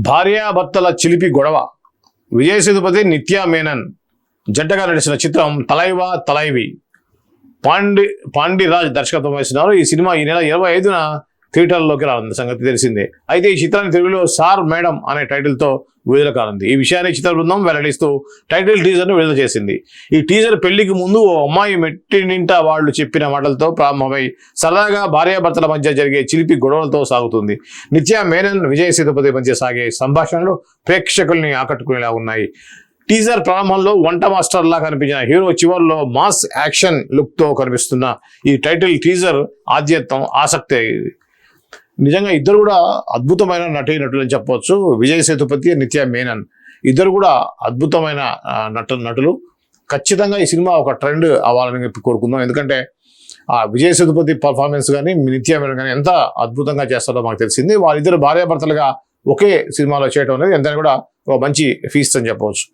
భార్యాభర్తల చిలిపి గొడవ. విజయ్ సేతుపతి, నిత్యా మేనన్ జంటగా నడిచిన చిత్రం తలైవా తలైవి. పాండిరాజ్ దర్శకత్వం వహిస్తున్నారు. ఈ సినిమా ఈ నెల 25న థియేటర్లోకి రానుంది సంగతి తెలిసిందే. అయితే ఈ చిత్రాన్ని తెలుగులో సార్ మేడం అనే టైటిల్తో విడుదల కానుంది. ఈ విషయాన్ని చిత్ర బృందం వెల్లడిస్తూ టైటిల్ టీజర్ను విడుదల చేసింది. ఈ టీజర్ పెళ్లికి ముందు ఓ అమ్మాయి మెట్టినింట వాళ్ళు చెప్పిన మాటలతో ప్రారంభమై సరదాగా భార్యాభర్తల మధ్య జరిగే చిలిపి గొడవలతో సాగుతుంది. నిత్యా మేనన్, విజయ్ సేతుపతి మధ్య సాగే సంభాషణలు ప్రేక్షకుల్ని ఆకట్టుకునేలా ఉన్నాయి. టీజర్ ప్రారంభంలో వంట మాస్టర్ లా కనిపించిన హీరో చివరిలో మాస్ యాక్షన్ లుక్ తో కనిపిస్తున్న ఈ టైటిల్ టీజర్ ఆద్యత్వం ఆసక్తి. నిజంగా ఇద్దరు కూడా అద్భుతమైన నటులు అని చెప్పవచ్చు. విజయ్ సేతుపతి, నిత్యా మేనన్ ఇద్దరు కూడా అద్భుతమైన నటులు. ఖచ్చితంగా ఈ సినిమా ఒక ట్రెండ్ అవ్వాలని చెప్పి కోరుకుందాం. ఎందుకంటే ఆ విజయ్ సేతుపతి పర్ఫార్మెన్స్ కానీ నిత్యా మేనన్ కానీ ఎంత అద్భుతంగా చేస్తారో మాకు తెలిసింది. వాళ్ళిద్దరు భార్యాభర్తలుగా ఒకే సినిమాలో చేయడం అనేది ఎంతైనా కూడా ఒక మంచి ఫీస్ట్ అని చెప్పవచ్చు.